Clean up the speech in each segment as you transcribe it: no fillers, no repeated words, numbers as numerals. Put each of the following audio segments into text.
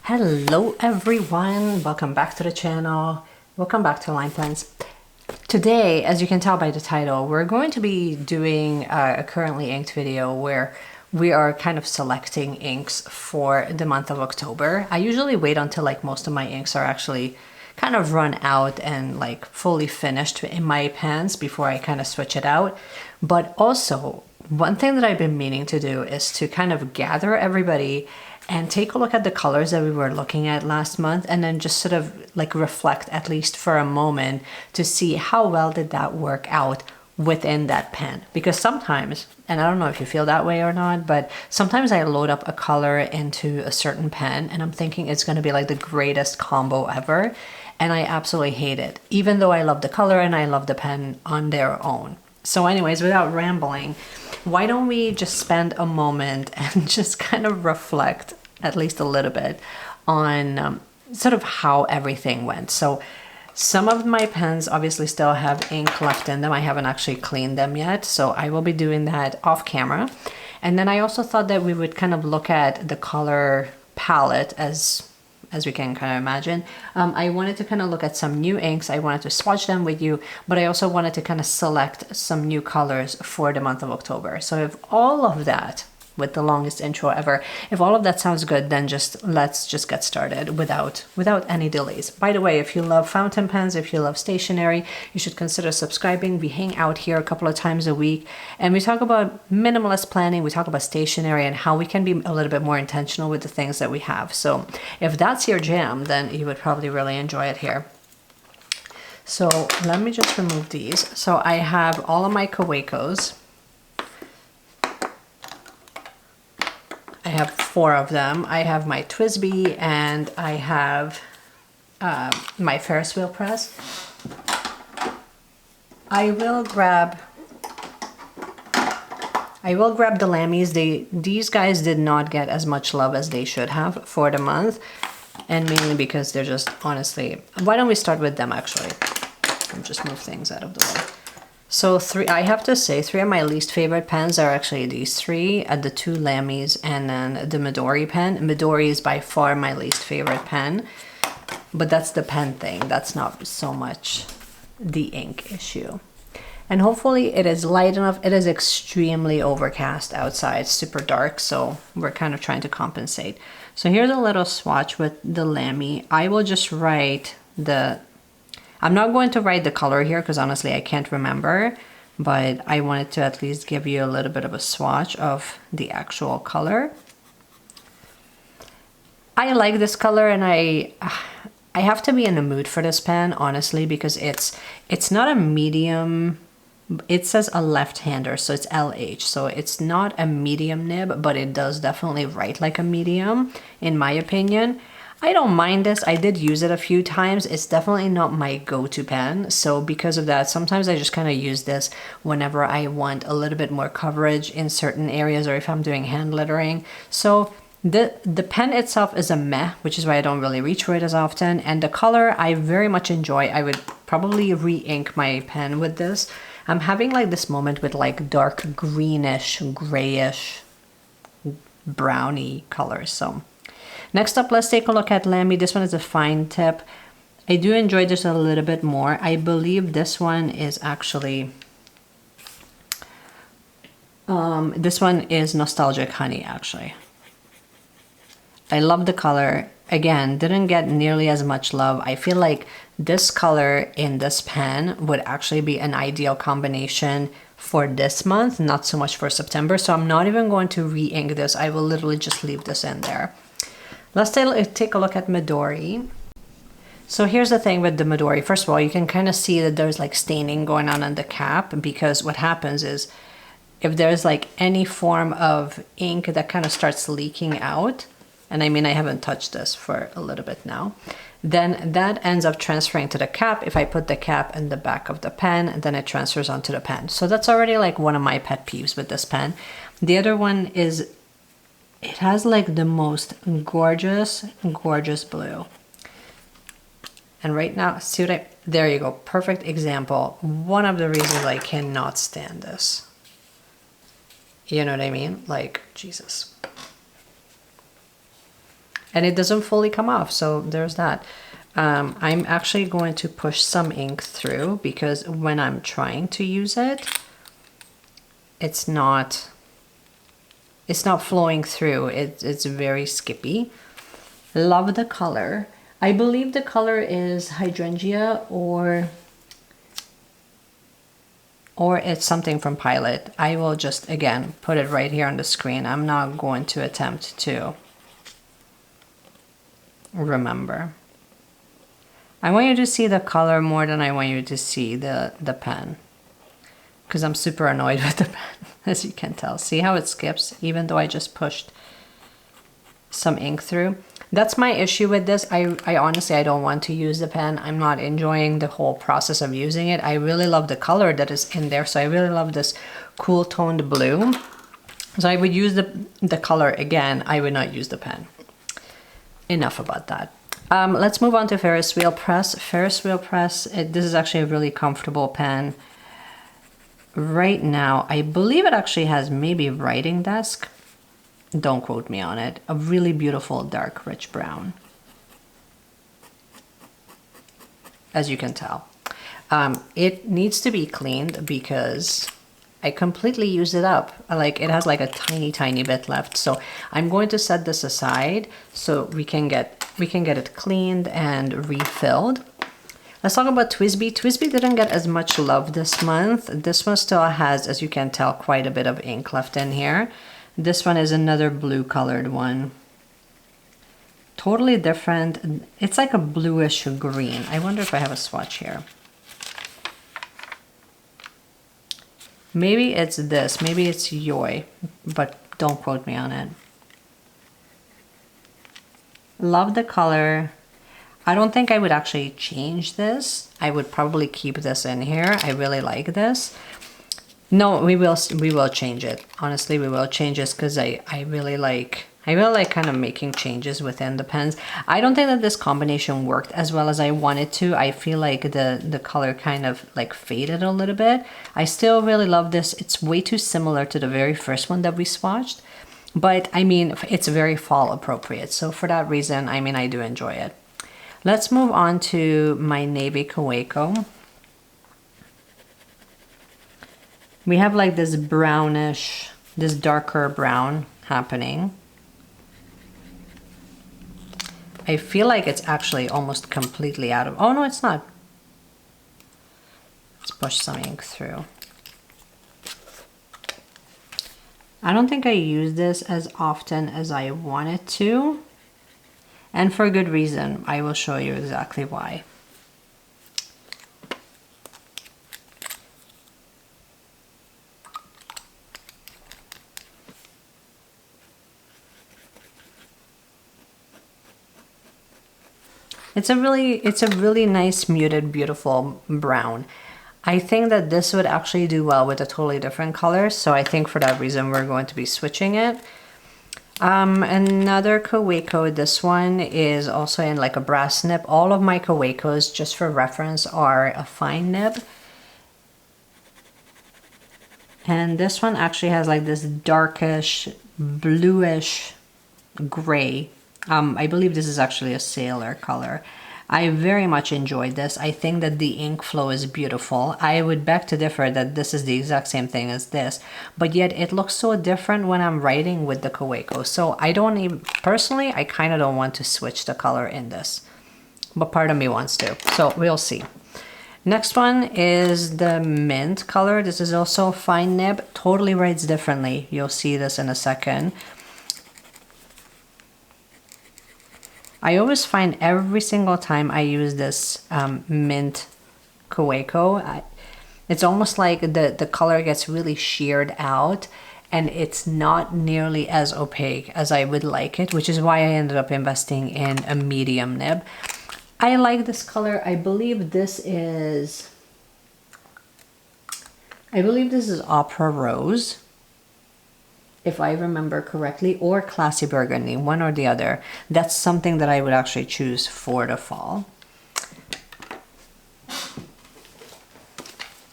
Hello everyone, welcome back to the channel. Welcome back to Line Pens. Today, as you can tell by the title, we're going to be doing a currently inked video where we are kind of selecting inks for the month of October. I usually wait until like most of my inks are actually kind of run out and like fully finished in my pens before I kind of switch it out. But also, one thing that I've been meaning to do is to kind of gather everybody and take a look at the colors that we were looking at last month and then just sort of like reflect at least for a moment to see how well did that work out within that pen. Because sometimes, and I don't know if you feel that way or not, but sometimes I load up a color into a certain pen and I'm thinking it's going to be like the greatest combo ever, and I absolutely hate it, even though I love the color and I love the pen on their own. So anyways, without rambling, why don't we just spend a moment and just kind of reflect at least a little bit on sort of how everything went. So some of my pens obviously still have ink left in them. I haven't actually cleaned them yet, so I will be doing that off camera. And then I also thought that we would kind of look at the color palette as we can kind of imagine. I wanted to kind of look at some new inks. I wanted to swatch them with you, but I also wanted to kind of select some new colors for the month of October. So if all of that, with the longest intro ever, if all of that sounds good, then let's just get started without any delays. By the way, if you love fountain pens, if you love stationery, you should consider subscribing. We hang out here a couple of times a week and we talk about minimalist planning, we talk about stationery and how we can be a little bit more intentional with the things that we have. So if that's your jam, then you would probably really enjoy it here. So let me just remove these. So I have all of my Kawecos. I have 4 of them. I have my TWSBI and I have my Ferris wheel press. I will grab the Lammies. These guys did not get as much love as they should have for the month, and mainly because they're just honestly. Why don't we start with them actually? I'll just move things out of the way. So I have to say 3 of my least favorite pens are actually these 3, the 2 Lammies and then the Midori pen. Midori is by far my least favorite pen, but that's the pen thing. That's not so much the ink issue. And hopefully it is light enough. It is extremely overcast outside, super dark, so we're kind of trying to compensate. So here's a little swatch with the Lamy. I will just write I'm not going to write the color here because honestly I can't remember, but I wanted to at least give you a little bit of a swatch of the actual color. I like this color and I have to be in the mood for this pen, honestly, because it's not a medium. It says a left-hander, so it's LH, so it's not a medium nib, but it does definitely write like a medium, in my opinion. I don't mind this. I did use it a few times. It's definitely not my go-to pen. So because of that, sometimes I just kind of use this whenever I want a little bit more coverage in certain areas or if I'm doing hand lettering. So the pen itself is a meh, which is why I don't really reach for it as often. And the color I very much enjoy. I would probably re-ink my pen with this. I'm having like this moment with like dark greenish, grayish, browny colors. So next up, let's take a look at Lamy. This one is a fine tip. I do enjoy this a little bit more. I believe this one is actually, this one is Nostalgic Honey, actually. I love the color. Again, didn't get nearly as much love. I feel like this color in this pen would actually be an ideal combination for this month, not so much for September. So I'm not even going to re-ink this. I will literally just leave this in there. Let's take a look at Midori. So here's the thing with the Midori. First of all, you can kind of see that there's like staining going on the cap, because what happens is if there's like any form of ink that kind of starts leaking out, and I mean I haven't touched this for a little bit now, then that ends up transferring to the cap. If I put the cap in the back of the pen, then it transfers onto the pen. So that's already like one of my pet peeves with this pen. The other one is it has like the most gorgeous blue. And right now, see what there you go, perfect example. One of the reasons I cannot stand this. You know what I mean? Like, Jesus. and it doesn't fully come off, so there's that. I'm actually going to push some ink through because when I'm trying to use it, it's not flowing through. It's very skippy. Love the color. I believe the color is hydrangea or it's something from Pilot. I will just, again, put it right here on the screen. I'm not going to attempt to remember. I want you to see the color more than I want you to see the pen, because I'm super annoyed with the pen, as you can tell. See how it skips, even though I just pushed some ink through? That's my issue with this. I honestly, I don't want to use the pen. I'm not enjoying the whole process of using it. I really love the color that is in there. So I really love this cool toned blue. So I would use the color again. I would not use the pen. Enough about that. Let's move on to Ferris Wheel Press. Ferris Wheel Press, this is actually a really comfortable pen. Right now, I believe it actually has maybe writing desk. Don't quote me on it. A really beautiful dark rich brown, as you can tell. It needs to be cleaned because I completely used it up. Like, it has like a tiny bit left. So I'm going to set this aside so we can get it cleaned and refilled. Let's talk about TWSBI. TWSBI didn't get as much love this month. This one still has, as you can tell, quite a bit of ink left in here. This one is another blue colored one. Totally different. It's like a bluish green. I wonder if I have a swatch here. Maybe it's this. Maybe it's Yoi, but don't quote me on it. Love the color. I don't think I would actually change this. I would probably keep this in here. I really like this. No, we will change it. Honestly, we will change this because I really like kind of making changes within the pens. I don't think that this combination worked as well as I wanted to. I feel like the color kind of like faded a little bit. I still really love this. It's way too similar to the very first one that we swatched, but I mean, it's very fall appropriate. So for that reason, I mean, I do enjoy it. Let's move on to my Navy Kaweco. We have like this brownish, this darker brown happening. I feel like it's actually almost completely out of, oh no, it's not. Let's push some ink through. I don't think I use this as often as I wanted to, and for good reason. I will show you exactly why. It's a really nice, muted, beautiful brown. I think that this would actually do well with a totally different color, so I think for that reason we're going to be switching it. Another Kaweco, this one is also in like a brass nib. All of my Kawecos, just for reference, are a fine nib. And this one actually has like this darkish, bluish gray. I believe this is actually a sailor color. I very much enjoyed this. I think that the ink flow is beautiful. I would beg to differ that this is the exact same thing as this, but yet it looks so different when I'm writing with the Kaweco. So I don't even, personally, I kind of don't want to switch the color in this, but part of me wants to. So we'll see. Next one is the mint color. This is also fine nib, totally writes differently. You'll see this in a second. I always find every single time I use this mint Kaweco, it's almost like the color gets really sheared out and it's not nearly as opaque as I would like it, which is why I ended up investing in a medium nib. I like this color. I believe this is Opera Rose, if I remember correctly, or Classy Burgundy, one or the other. That's something that I would actually choose for the fall.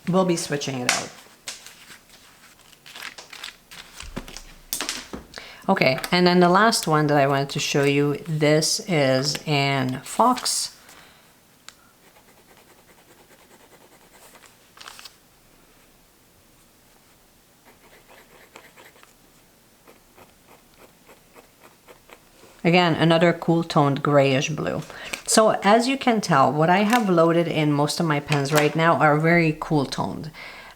We'll be switching it out. Okay, and then the last one that I wanted to show you, this is in Fox. Again, another cool toned grayish blue. So as you can tell, what I have loaded in most of my pens right now are very cool toned.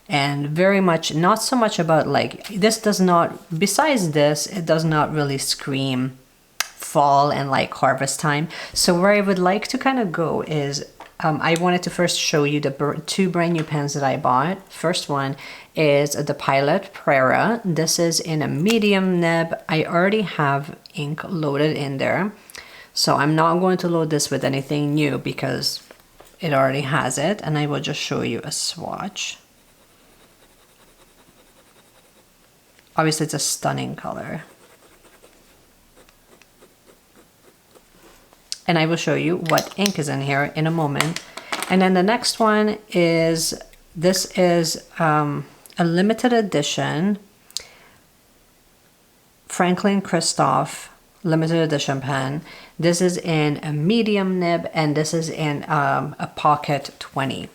And very much, not so much about like, this does not, besides this, it does not really scream fall and like harvest time. So where I would like to kind of go is, I wanted to first show you the two brand new pens that I bought. First one is the Pilot Prera. This is in a medium nib. I already have ink loaded in there. So I'm not going to load this with anything new because it already has it. And I will just show you a swatch. Obviously it's a stunning color. And I will show you what ink is in here in a moment. And then the next one is, this is a limited edition Franklin Christoph limited edition pen. This is in a medium nib and this is in a pocket 20.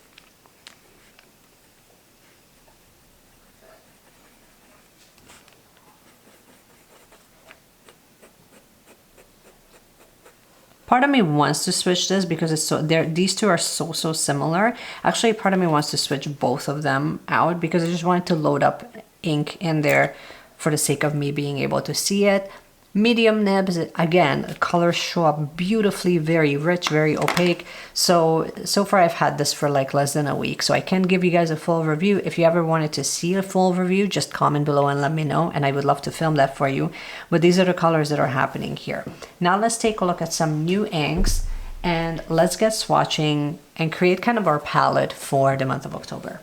Part of me wants to switch this because it's so, these two are so similar. Actually, part of me wants to switch both of them out because I just wanted to load up ink in there for the sake of me being able to see it. Medium nibs, again, colors show up beautifully, very rich, very opaque. So far I've had this for like less than a week, so I can give you guys a full review. If you ever wanted to see a full review, just comment below and let me know, and I would love to film that for you. But these are the colors that are happening here. Now let's take a look at some new inks, and let's get swatching and create kind of our palette for the month of October.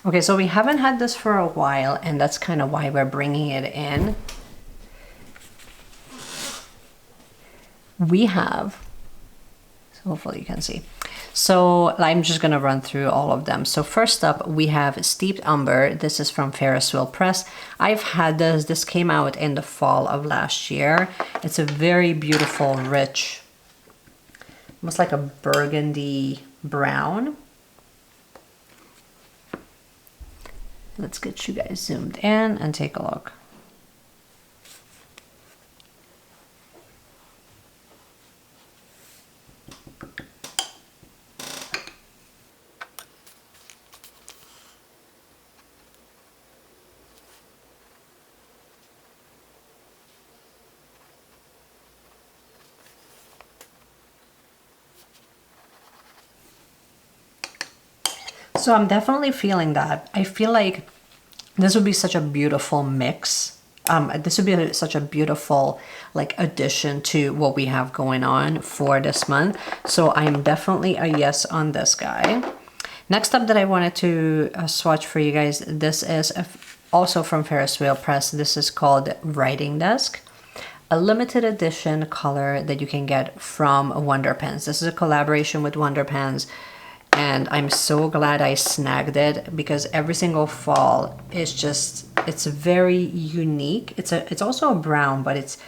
Okay, so we haven't had this for a while, and that's kind of why we're bringing it in. We have, so hopefully you can see. So I'm just gonna run through all of them. So first up, we have Steeped Umber. This is from Ferris Wheel Press. I've had this. This came out in the fall of last year. It's a very beautiful, rich, almost like a burgundy brown. Let's get you guys zoomed in and take a look. So I'm definitely feeling that. I feel like this would be such a beautiful mix. This would be such a beautiful like addition to what we have going on for this month. So I'm definitely a yes on this guy. Next up that I wanted to swatch for you guys, this is also from Ferris Wheel Press. This is called Writing Desk. A limited edition color that you can get from Wonder Pens. This is a collaboration with Wonder Pens. And I'm so glad I snagged it because every single fall is just, it's very unique. It's also a brown, but it's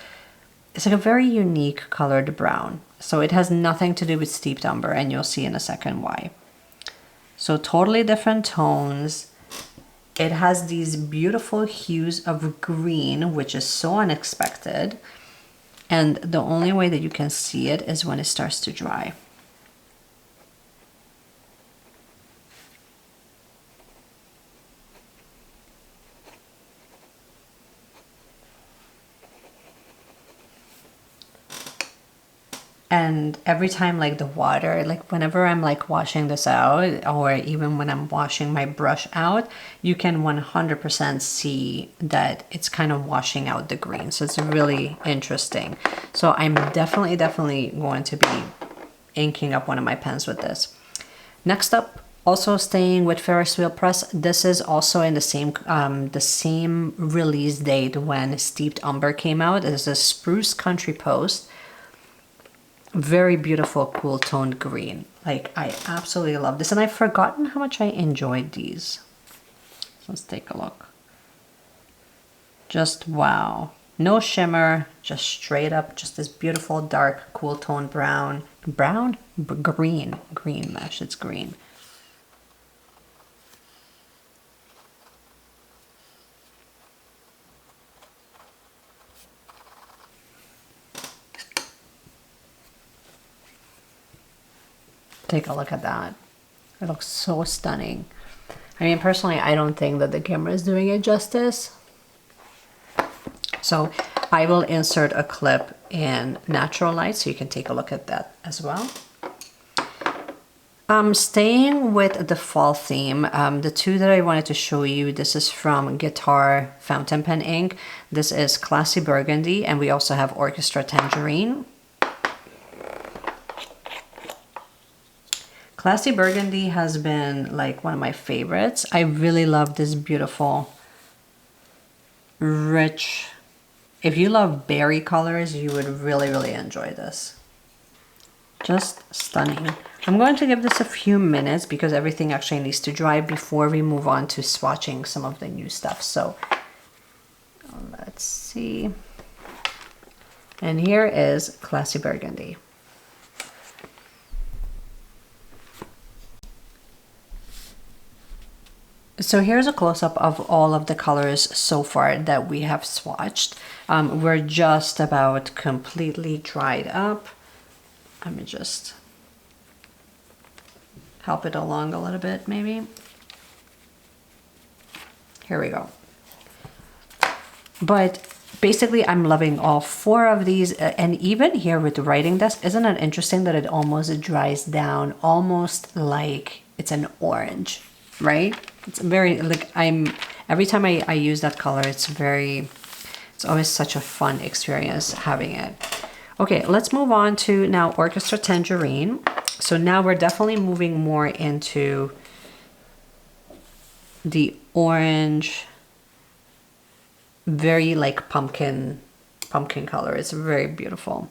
like a very unique colored brown. So it has nothing to do with Steeped Umber, and you'll see in a second why. So totally different tones. It has these beautiful hues of green, which is so unexpected. And the only way that you can see it is when it starts to dry. And every time like the water, like whenever I'm like washing this out, or even when I'm washing my brush out, you can 100% see that it's kind of washing out the green. So it's really interesting. So I'm definitely going to be inking up one of my pens with this. Next up, also staying with Ferris Wheel Press, this is also in the same release date when Steeped Umber came out. It's a Spruce Country Post. Very beautiful, cool toned green. Like, I absolutely love this, and I've forgotten how much I enjoyed these. So let's take a look. Just wow. No shimmer, just straight up, just this beautiful dark cool tone green mesh. It's green. Take a look at that. It looks so stunning. I mean, personally, I don't think that the camera is doing it justice. So I will insert a clip in natural light so you can take a look at that as well. Staying with the fall theme, the two that I wanted to show you, this is from Guitar Fountain Pen ink. This is Classy Burgundy, and we also have Orchestra Tangerine. Classy Burgundy has been like one of my favorites. I really love this beautiful, rich, if you love berry colors, you would really, really enjoy this. Just stunning. I'm going to give this a few minutes because everything actually needs to dry before we move on to swatching some of the new stuff. So let's see. And here is Classy Burgundy. So here's a close-up of all of the colors so far that we have swatched. We're just about completely dried up. Let me just help it along a little bit, maybe. Here we go. But basically, I'm loving all four of these. And even here with the writing desk, isn't it interesting that it almost dries down almost like it's an orange, right? It's very, like, every time I use that color, it's always such a fun experience having it. Okay, let's move on to now Orchestra Tangerine. So now we're definitely moving more into the orange, very like pumpkin color. It's very beautiful.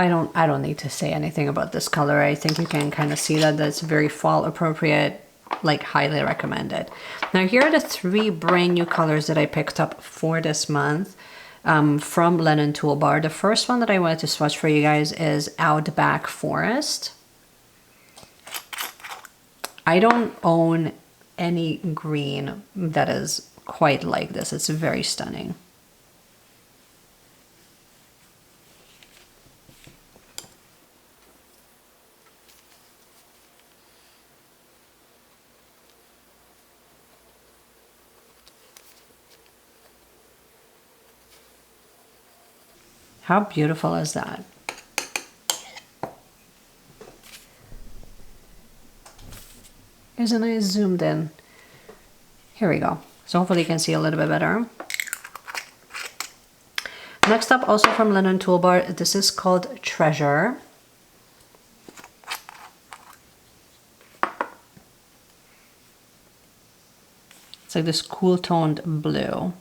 I don't need to say anything about this color. I think you can kind of see that that's very fall appropriate, like highly recommended. Now here are the three brand new colors that I picked up for this month from Lennon Toolbar. The first one that I wanted to swatch for you guys is Outback Forest. I don't own any green that is quite like this. It's very stunning. How beautiful is that? Here's a nice zoomed in. Here we go. So hopefully you can see a little bit better. Next up, also from Lennon Toolbar, this is called Treasure. It's like this cool toned blue.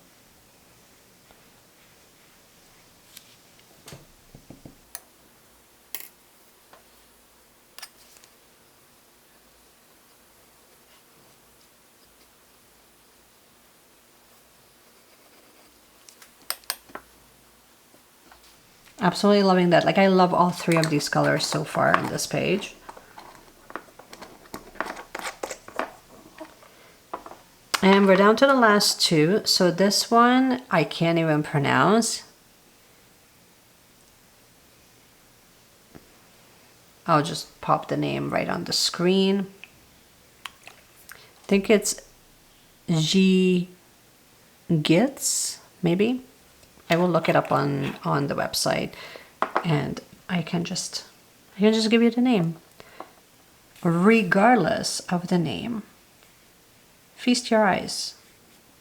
Absolutely loving that. Like, I love all three of these colors so far on this page. And we're down to the last two. So this one I can't even pronounce. I'll just pop the name right on the screen. I think it's G Gits, maybe. I will look it up on the website, and I can just give you the name. Regardless of the name, feast your eyes.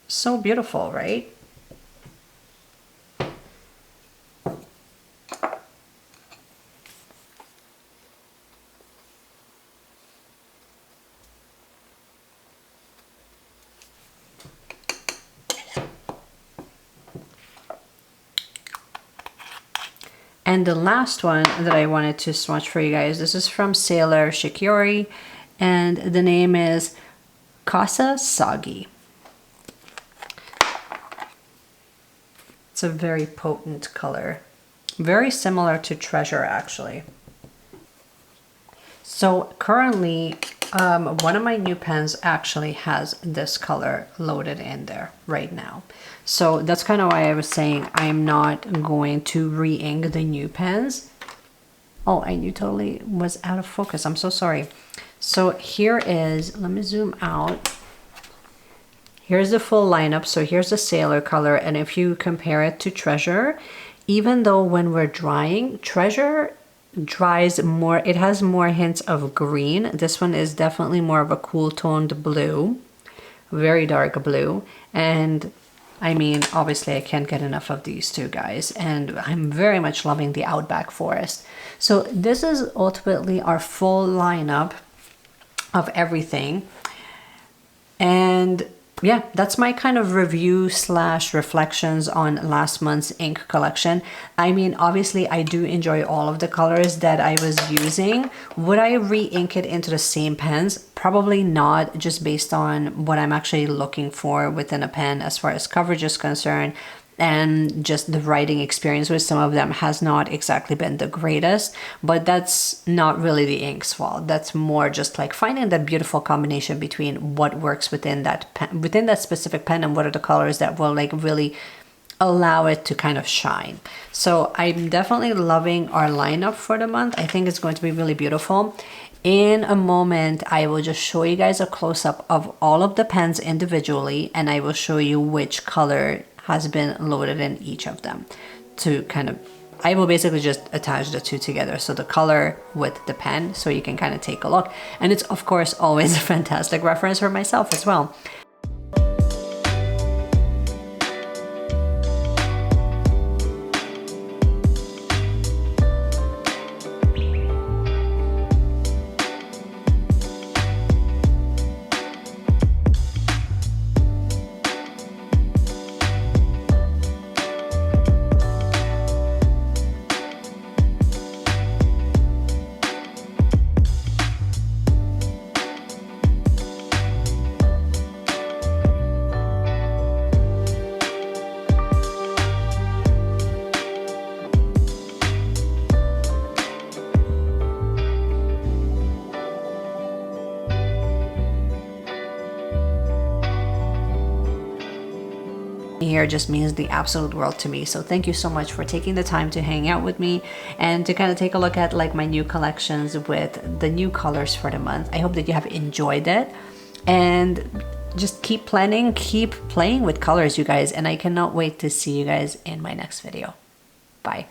So beautiful, right? And the last one that I wanted to swatch for you guys, this is from Sailor Shikiori, and the name is Casa Sagi. It's a very potent color. Very similar to Treasure, actually. So currently, one of my new pens actually has this color loaded in there right now. So that's kind of why I was saying I'm not going to re-ink the new pens. Oh, I totally was out of focus. I'm so sorry. So here is, let me zoom out. Here's the full lineup. So here's the Sailor color. And if you compare it to Treasure, even though when we're drying, Treasure dries more, it has more hints of green. This one is definitely more of a cool toned blue, very dark blue. And I mean, obviously I can't get enough of these two guys, and I'm very much loving the Outback Forest. So this is ultimately our full lineup of everything. And yeah, that's my kind of review slash reflections on last month's ink collection. I mean, obviously I do enjoy all of the colors that I was using. Would I re-ink it into the same pens? Probably not, just based on what I'm actually looking for within a pen as far as coverage is concerned. And just the writing experience with some of them has not exactly been the greatest, but that's not really the ink's fault. That's more just like finding that beautiful combination between what works within that pen, within that specific pen, and what are the colors that will like really allow it to kind of shine. So I'm definitely loving our lineup for the month. I think it's going to be really beautiful. In a moment, I will just show you guys a close-up of all of the pens individually, and I will show you which color has been loaded in each of them to kind of, I will basically just attach the two together. So the color with the pen, so you can kind of take a look. And it's of course always a fantastic reference for myself as well. Here just means the absolute world to me. So thank you so much for taking the time to hang out with me and to kind of take a look at like my new collections with the new colors for the month. I hope that you have enjoyed it, and just keep planning, keep playing with colors, you guys, and I cannot wait to see you guys in my next video. Bye.